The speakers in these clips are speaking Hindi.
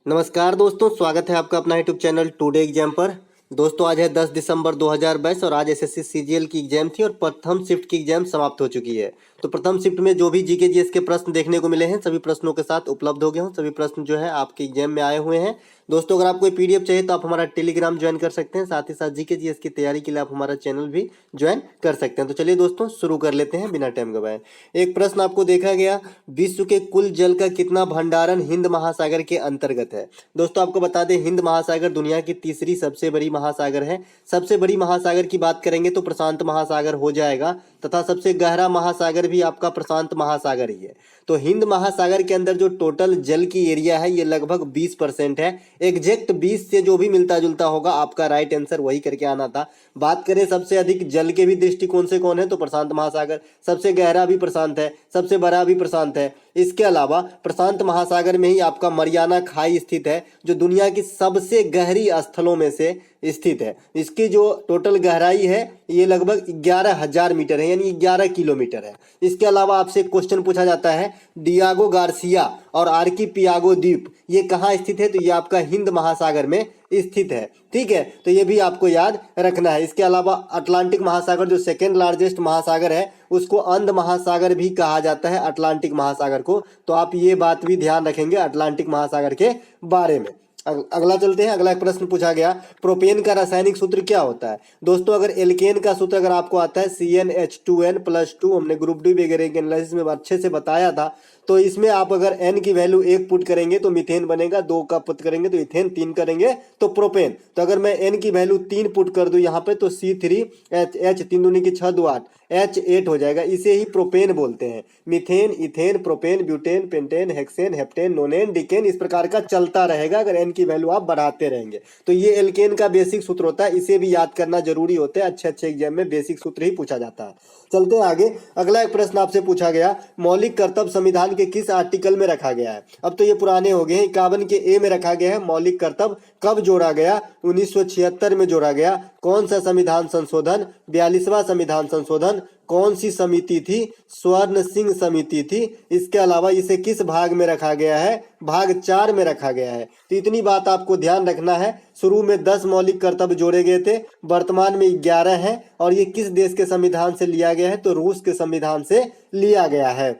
नमस्कार दोस्तों, स्वागत है आपका अपना यूट्यूब चैनल टुडे एग्जाम पर। दोस्तों आज है 10 दिसंबर 2022 और आज एसएससी सीजीएल की एग्जाम थी और प्रथम शिफ्ट की एग्जाम समाप्त हो चुकी है। तो प्रथम शिफ्ट में जो भी जीके जीएस के प्रश्न देखने को मिले हैं सभी प्रश्नों के साथ उपलब्ध हो गए हों। सभी प्रश्न जो है आपके एग्जाम में आए हुए हैं। दोस्तों अगर आपको पीडीएफ चाहिए तो आप हमारा टेलीग्राम ज्वाइन कर सकते हैं, साथ ही साथ जीके जीएस की तैयारी के लिए आप हमारा चैनल भी ज्वाइन कर सकते हैं। तो चलिए दोस्तों शुरू कर लेते हैं बिना टाइम गवाए। एक प्रश्न आपको देखा गया, विश्व के कुल जल का कितना भंडारण हिंद महासागर के अंतर्गत है। दोस्तों आपको बता दें, हिंद महासागर दुनिया की तीसरी सबसे बड़ी महासागर है। सबसे बड़ी महासागर की बात करेंगे तो प्रशांत महासागर हो जाएगा, तथा सबसे गहरा महासागर भी आपका प्रशांत महासागर ही है। तो हिंद महासागर के अंदर जो टोटल जल की एरिया है ये लगभग 20% है। एग्जैक्ट 20 से जो भी मिलता जुलता होगा आपका राइट आंसर वही करके आना था। बात करें सबसे अधिक जल के भी दृष्टिकोण से कौन है, तो प्रशांत महासागर। सबसे गहरा भी प्रशांत है, सबसे बड़ा भी प्रशांत है। इसके अलावा प्रशांत महासागर में ही आपका मरियाना खाई स्थित है, जो दुनिया की सबसे गहरी स्थलों में से स्थित है। इसकी जो टोटल गहराई है ये लगभग 11,000 मीटर है, यानी 11 किलोमीटर है। इसके अलावा आपसे क्वेश्चन पूछा जाता है, डियागो गार्सिया और आर्किपियागो द्वीप ये कहाँ स्थित है, तो ये आपका हिंद महासागर में स्थित है। ठीक है, तो ये भी आपको याद रखना है। इसके अलावा अटलांटिक महासागर जो सेकेंड लार्जेस्ट महासागर है उसको अंध महासागर भी कहा जाता है, अटलांटिक महासागर को। तो आप ये बात भी ध्यान रखेंगे अटलांटिक महासागर के बारे में। अगला चलते हैं। अगला एक प्रश्न पूछा गया, प्रोपेन का रासायनिक सूत्र क्या होता है। दोस्तों अगर एल्केन का सूत्र अगर आपको आता है CnH2n+2, हमने ग्रुप डी वगैरह के एनालिसिस में अच्छे से बताया था। तो इसमें आप अगर n की वैल्यू 1 पुट करेंगे तो मीथेन बनेगा, 2 का पुट करेंगे तो इथेन, 3 करेंगे तो प्रोपेन। तो अगर मैं n की वैल्यू 3 पुट कर दूं यहाँ पे तो C3H 3 दूनी की 6 2 8 H8 हो जाएगा। इसे ही प्रोपेन बोलते हैं। Methane, ethane, propane, butane, pentane, hexane, heptane, nonane, decane, इस प्रकार का चलता रहेगा अगर n की वैल्यू आप बढ़ाते रहेंगे। तो ये एल्केन का बेसिक सूत्र होता है, इसे भी याद करना जरूरी होता है। अच्छे अच्छे एग्जाम में बेसिक सूत्र ही पूछा जाता है। चलते हैं आगे। अगला एक प्रश्न आपसे पूछा गया, मौलिक कर्तव्य संविधान के किस आर्टिकल में रखा गया है। अब तो ये पुराने हो गए हैं, 51 के ए में रखा गया है। मौलिक कर्तव्य कब जोड़ा गया, 1976 में जोड़ा गया। कौन सा संविधान संशोधन, 42वां संविधान संशोधन। कौन सी समिति थी, स्वर्ण सिंह समिति थी। इसके अलावा इसे किस भाग में रखा गया है, भाग 4 में रखा गया है। तो इतनी बात आपको ध्यान रखना है। शुरू में 10 मौलिक कर्तव्य जोड़े गए थे, वर्तमान में 11 हैं। और ये किस देश के संविधान से लिया गया है, तो रूस के संविधान से लिया गया है।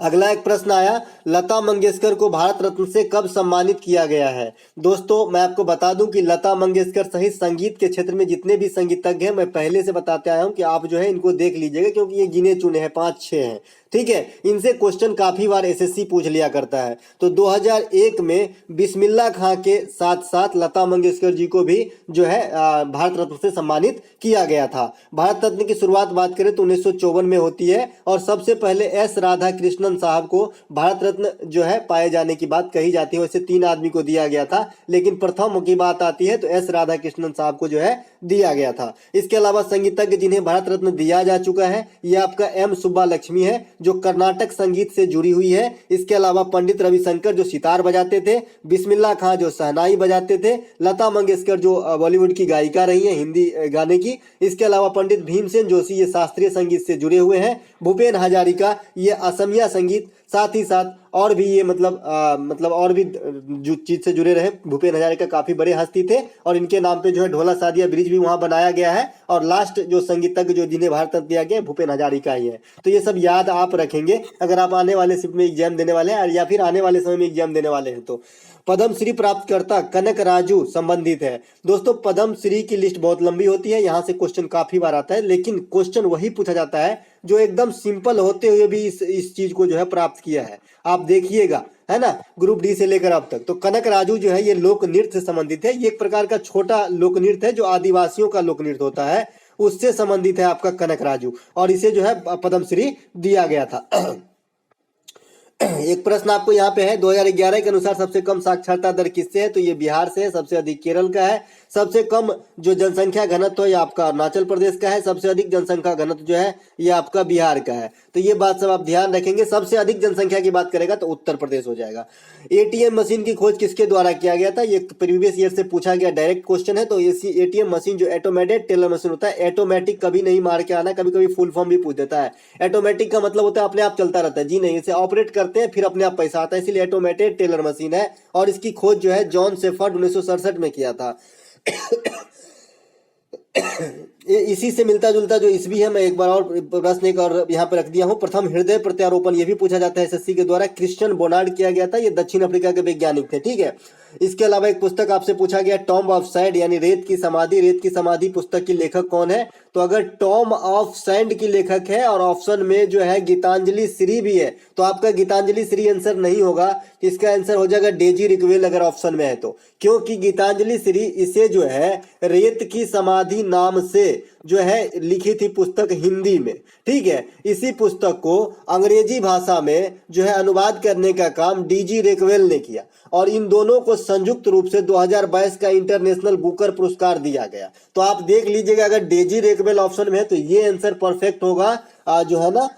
अगला एक प्रश्न आया, लता मंगेशकर को भारत रत्न से कब सम्मानित किया गया है। दोस्तों मैं आपको बता दूं कि लता मंगेशकर सहित संगीत के क्षेत्र में जितने भी संगीतज्ञ हैं, मैं पहले से बताते आया हूं कि आप जो है इनको देख लीजिएगा, क्योंकि ये गिने चुने हैं, 5-6 हैं। ठीक है, इनसे क्वेश्चन काफी बार एसएससी पूछ लिया करता है। तो 2001 में बिस्मिल्ला खां के साथ साथ लता मंगेशकर जी को भी जो है भारत रत्न से सम्मानित किया गया था। भारत रत्न की शुरुआत बात करें तो 1954 में होती है, और सबसे पहले एस राधा कृष्णन साहब को भारत रत्न जो है पाए जाने की बात कही जाती है। वैसे 3 आदमी को दिया गया था, लेकिन प्रथम की बात आती है तो एस राधा कृष्णन साहब को जो है दिया गया था। इसके अलावा संगीतज्ञ जिन्हें भारत रत्न दिया जा चुका है ये आपका एम सुब्बा लक्ष्मी है, जो कर्नाटक संगीत से जुड़ी हुई है। इसके अलावा पंडित रविशंकर जो सितार बजाते थे, बिस्मिल्ला खां जो शहनाई बजाते थे, लता मंगेशकर जो बॉलीवुड की गायिका रही है हिंदी गाने की। इसके अलावा पंडित भीमसेन जोशी ये शास्त्रीय संगीत से जुड़े हुए हैं। भूपेन हजारिका ये असमिया संगीत, साथ ही साथ और भी ये मतलब और भी जो चीज से जुड़े रहे। भूपेन हजारिका काफी बड़े हस्ती थे और इनके नाम पे जो है ढोला सादिया ब्रिज भी वहां बनाया गया है। और लास्ट जो संगीतज्ञ जो जिन्हें भारत रत्न दिया गया भूपेन हजारिका ही है। तो ये सब याद आप रखेंगे अगर आप आने वाले शिफ्ट में एग्जाम देने वाले हैं या फिर आने वाले समय में एग्जाम देने वाले हैं। तो पद्म श्री प्राप्तकर्ता कनक राजू संबंधित है। दोस्तों पद्म श्री की लिस्ट बहुत लंबी होती है, यहाँ से क्वेश्चन काफी बार आता है, लेकिन क्वेश्चन वही पूछा जाता है जो एकदम सिंपल होते हुए भी इस चीज को जो है प्राप्त किया है। आप देखिएगा, है ना, ग्रुप डी से लेकर अब तक। तो कनक राजू जो है ये लोक नृत्य से संबंधित है। ये एक प्रकार का छोटा लोक नृत्य है जो आदिवासियों का लोक नृत्य होता है, उससे संबंधित है आपका कनक राजू, और इसे जो है पद्मश्री दिया गया था। एक प्रश्न आपको यहाँ पे है, 2011 के अनुसार सबसे कम साक्षरता दर किससे है, तो ये बिहार से है। सबसे अधिक केरल का है। सबसे कम जो जनसंख्या घनत्व है ये आपका अरुणाचल प्रदेश का है। सबसे अधिक जनसंख्या घनत्व जो है ये आपका बिहार का है। तो ये बात सब आप ध्यान रखेंगे। सबसे अधिक जनसंख्या की बात करेगा तो उत्तर प्रदेश हो जाएगा। एटीएम मशीन की खोज किसके द्वारा किया गया था, ये प्रीवियस ईयर से पूछा गया डायरेक्ट क्वेश्चन है। तो ये एटीएम मशीन जो ऑटोमेटेड टेलर मशीन होता है, ऑटोमेटिक कभी नहीं मार के आना, कभी कभी फुल फॉर्म भी पूछ देता है। ऑटोमेटिक का मतलब होता है अपने आप चलता रहता है, जी नहीं, इसे ऑपरेट करते हैं फिर अपने आप पैसा आता है, इसलिए ऑटोमेटेड टेलर मशीन है। और इसकी खोज जो है जॉन शेफर्ड 1967 में किया था। इसी से मिलता जुलता जो ईस्वी है, मैं एक बार और प्रश्न एक और यहाँ पे रख दिया हूँ। प्रथम हृदय प्रत्यारोपण ये भी पूछा जाता है एसएससी के द्वारा, क्रिश्चियन बोनार्ड किया गया था, ये दक्षिण अफ्रीका के वैज्ञानिक थे, ठीक है। इसके अलावा एक पुस्तक आपसे पूछा गया टॉम ऑफ सैंड यानी रेत की समाधि, रेत की समाधि पुस्तक की लेखक कौन है, तो अगर टॉम ऑफ सैंड की लेखक है और ऑप्शन में जो है गीतांजलि श्री भी है तो आपका गीतांजलि श्री आंसर नहीं होगा, इसका आंसर हो जाएगा डेजी रिक्वेल अगर ऑप्शन में है तो, क्योंकि गीतांजलि श्री इसे जो है रेत की समाधि नाम से जो है लिखी थी पुस्तक हिंदी में, ठीक है। इसी पुस्तक को अंग्रेजी भाषा में जो है अनुवाद करने का काम डीजी रेकवेल ने किया और इन दोनों को संयुक्त रूप से 2022 का इंटरनेशनल बुकर पुरस्कार दिया गया। तो आप देख लीजिएगा अगर डेजी रेकवेल ऑप्शन में है तो ये आंसर परफेक्ट होगा, जो है ना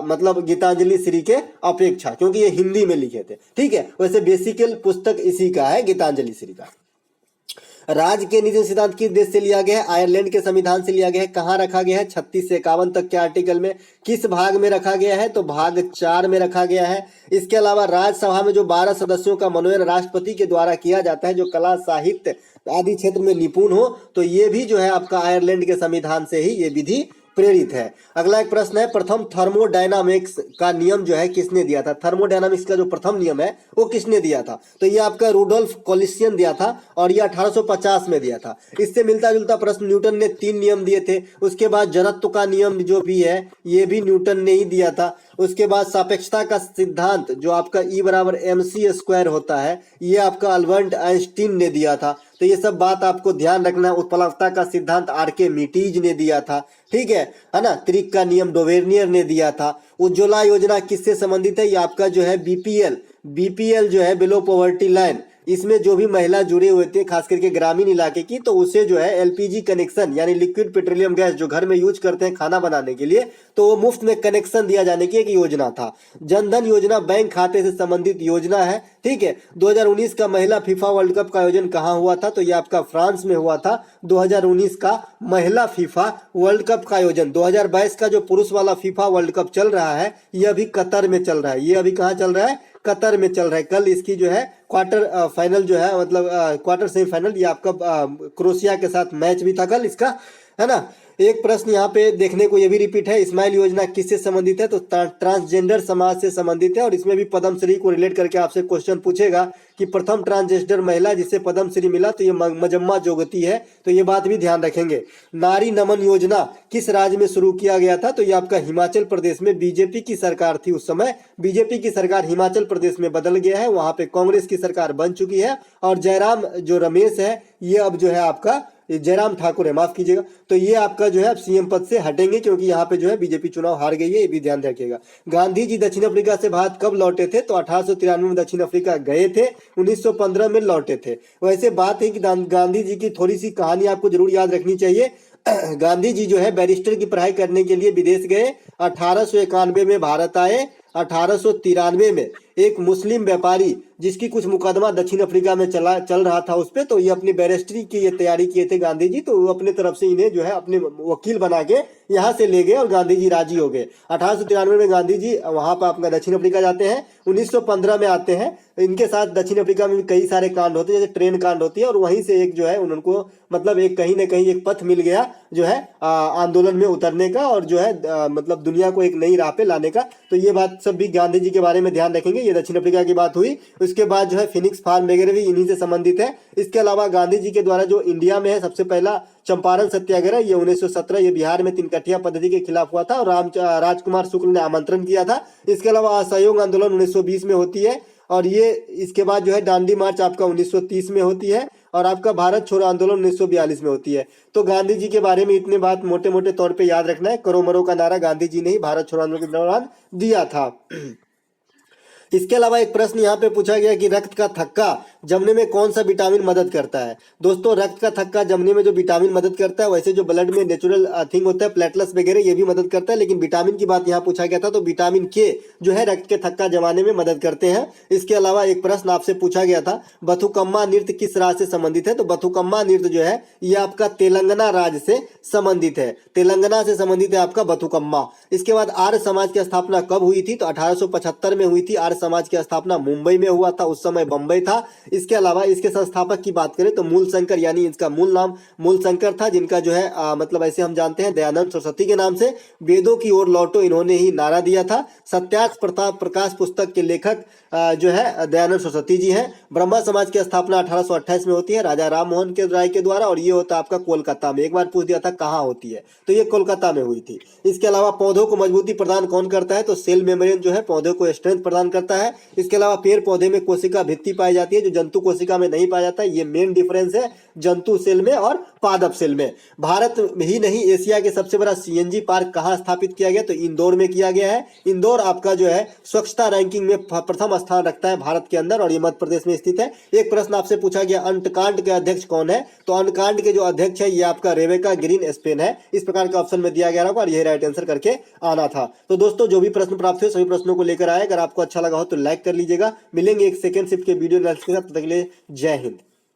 मतलब गीतांजलि श्री के अपेक्षा, क्योंकि ये हिंदी में लिखे थे, ठीक है। वैसे बेसिकल पुस्तक इसी का है, गीतांजलि श्री का। राज्य के निजी सिद्धांत किस देश से लिया गया है, आयरलैंड के संविधान से लिया गया है। कहाँ रखा गया है, 36 से 51 तक के आर्टिकल में। किस भाग में रखा गया है, तो भाग 4 में रखा गया है। इसके अलावा राज्यसभा में जो 12 सदस्यों का मनोनयन राष्ट्रपति के द्वारा किया जाता है, जो कला साहित्य आदि क्षेत्र में निपुण हो, तो ये भी जो है आपका आयरलैंड के संविधान से ही ये विधि प्रेरित है। अगला एक प्रश्न है, प्रथम थर्मोडायनामिक्स का नियम जो है किसने दिया था, थर्मोडायनामिक्स का जो प्रथम नियम है वो किसने दिया था, तो ये आपका रुडोल्फ कोलिशियन दिया था और ये 1850 में दिया था। इससे मिलता जुलता प्रश्न, न्यूटन ने 3 नियम दिए थे। उसके बाद जड़त्व का नियम जो भी है ये भी न्यूटन ने ही दिया था। उसके बाद सापेक्षता का सिद्धांत जो आपका E बराबर mc² होता है, ये आपका अल्बर्ट आइंस्टीन ने दिया था। तो ये सब बात आपको ध्यान रखना। उत्प्लावकता का सिद्धांत आर.के. मीटीज ने दिया था, ठीक है ना। त्रिक का नियम डोवेर्नियर ने दिया था। उज्ज्वला योजना किससे संबंधित है, ये आपका जो है बीपीएल जो है बिलो पॉवर्टी लाइन, इसमें जो भी महिला जुड़े हुए थे खास करके ग्रामीण इलाके की, तो उसे जो है एलपीजी कनेक्शन यानी लिक्विड पेट्रोलियम गैस जो घर में यूज करते हैं खाना बनाने के लिए, तो वो मुफ्त में कनेक्शन दिया जाने की एक योजना था। जनधन योजना बैंक खाते से संबंधित योजना है, ठीक है। 2019 का महिला फीफा वर्ल्ड कप का आयोजन कहाँ हुआ था, तो ये आपका फ्रांस में हुआ था। 2019 का महिला फीफा वर्ल्ड कप का आयोजन, 2022 का जो पुरुष वाला फीफा वर्ल्ड कप चल रहा है ये अभी कतर में चल रहा है। ये अभी कहाँ चल रहा है, कतर में चल रहा है। कल इसकी जो है क्वार्टर फाइनल जो है मतलब क्वार्टर सेमीफाइनल, ये आपका क्रोएशिया के साथ मैच भी था कल इसका, है ना। एक प्रश्न यहाँ पे देखने को ये भी रिपीट है, स्माइल योजना किससे संबंधित है, तो ट्रांसजेंडर समाज से संबंधित है। और इसमें भी पद्मश्री को रिलेट करके आपसे क्वेश्चन पूछेगा कि प्रथम ट्रांसजेंडर महिला जिसे पद्मश्री मिला तो ये मजम्मा जोगती है, तो ये बात भी ध्यान रखेंगे। नारी नमन योजना किस राज्य में शुरू किया गया था, तो ये आपका हिमाचल प्रदेश में, बीजेपी की सरकार थी उस समय, बीजेपी की सरकार हिमाचल प्रदेश में बदल गया है, वहां पे कांग्रेस की सरकार बन चुकी है। और जयराम जो रमेश है ये अब जो है आपका जयराम ठाकुर है, माफ कीजिएगा, तो ये आपका जो है सीएम पद से हटेंगे क्योंकि यहाँ पे जो है बीजेपी चुनाव हार गई है, ये भी ध्यान रखिएगा। गांधी जी दक्षिण अफ्रीका से भारत कब लौटे थे, तो 1893 में दक्षिण अफ्रीका गए थे, 1915 में लौटे थे। वैसे बात है कि गांधी जी की थोड़ी सी कहानी आपको जरूर याद रखनी चाहिए। गांधी जी जो है बैरिस्टर की पढ़ाई करने के लिए विदेश गए, 1891 में भारत आए, 1893 में एक मुस्लिम व्यापारी जिसकी कुछ मुकदमा दक्षिण अफ्रीका में चल रहा था उस पे, तो ये अपनी बैरिस्ट्री की ये तैयारी किए थे गांधी जी, तो वो अपने तरफ से इन्हें जो है अपने वकील बना के यहाँ से ले गए और गांधी जी राजी हो गए। 1893 में गांधी जी वहां पर अपना दक्षिण अफ्रीका जाते हैं, 1915 में आते हैं। इनके साथ दक्षिण अफ्रीका में भी कई सारे कांड होते हैं, जैसे ट्रेन कांड होती है, और वहीं से एक जो है उनको मतलब एक कहीं ना कहीं एक पथ मिल गया जो है आंदोलन में उतरने का और जो है मतलब दुनिया को एक नई राह पे लाने का। तो ये बात सब भी गांधी जी के बारे में ध्यान रखेंगे। ये दक्षिण अफ्रीका की बात हुई। उसके बाद जो है फिनिक्स फार्म वगैरह भी इन्हीं से संबंधित है। इसके अलावा गांधी जी के द्वारा जो इंडिया में है सबसे पहला चंपारण सत्याग्रह, ये 1917 ये बिहार में 3 कठिया पद्धति के खिलाफ हुआ था और राजकुमार शुक्ल ने आमंत्रण किया था। इसके अलावा असहयोग आंदोलन 1920 में होती है और ये इसके बाद जो है दांडी मार्च आपका 1930 में होती है और आपका भारत छोड़ो आंदोलन 1942 में होती है। तो गांधी जी के बारे में इतने बात मोटे मोटे तौर पे याद रखना है। करो मरो का नारा गांधी जी ने ही भारत छोड़ो आंदोलन के दौरान दिया था। इसके अलावा एक प्रश्न यहाँ पे पूछा गया कि रक्त का थक्का जमने में कौन सा विटामिन मदद करता है। दोस्तों रक्त का थक्का जमने में जो विटामिन मदद करता है, वैसे जो ब्लड में नेचुरल थिंग होता है प्लेटलेट्स वगैरह, ये भी मदद करता है, लेकिन विटामिन की बात यहाँ पूछा गया था, तो विटामिन के जो है रक्त के थक्का जमाने में मदद करते हैं। इसके अलावा एक प्रश्न आपसे पूछा गया था, बथुकम्मा नृत्य किस राज्य से संबंधित है। तो बथुकम्मा नृत्य जो है ये आपका तेलंगाना राज्य से संबंधित है, तेलंगाना से संबंधित है आपका बथुकम्मा। इसके बाद आर्य समाज की स्थापना कब हुई थी। तो 1875 में हुई थी। आर्य समाज की स्थापना मुंबई में हुआ था, उस समय बंबई था। इसके अलावा इसके संस्थापक की बात करें तो मूलशंकर, यानी इसका मूल नाम मूलशंकर था, जिनका जो है मतलब ऐसे हम जानते हैं दयानंद सरस्वती के नाम से। वेदों की ओर लौटो इन्होंने ही नारा दिया था। सत्यार्थ प्रताप प्रकाश पुस्तक के लेखक जो है दयानंद सरस्वती जी हैं। ब्रह्मा समाज की स्थापना 1828 में होती है राजा राम मोहन के राय के द्वारा, और ये होता है आपका कोलकाता में। एक बार पूछ दिया था कहाँ होती है, तो ये कोलकाता में हुई थी। इसके अलावा पौधों को मजबूती प्रदान कौन करता है। तो सेल मेम्ब्रेन जो है पौधों को स्ट्रेंथ प्रदान करता है। इसके अलावा पेड़ पौधे में कोशिका भित्ति पाई जाती है, जो जंतु कोशिका में नहीं पाया जाता है। ये मेन डिफरेंस है जंतु सेल में और पादप सेल में। भारत ही नहीं, एशिया के सबसे बड़ा सीएनजी पार्क कहाँ स्थापित किया गया। तो इंदौर में किया गया है। इंदौर आपका जो है स्वच्छता रैंकिंग में प्रथम स्थान रखता है भारत के अंदर, और ये मध्य प्रदेश में स्थित है। एक प्रश्न आपसे पूछा गया, अंडकांड के अध्यक्ष कौन है। तो अंडकांड के जो अध्यक्ष है ये आपका रेबेका ग्रीन स्पेन है। इस प्रकार का ऑप्शन में दिया गया होगा और यही राइट आंसर करके आना था। तो दोस्तों जो भी प्रश्न प्राप्त हुए सभी प्रश्नों को लेकर आए। अगर आपको अच्छा लगा हो तो लाइक कर लीजिएगा। मिलेंगे एक सेकंड शिफ्ट के वीडियो के साथ, तब तक के लिए जय हिंद।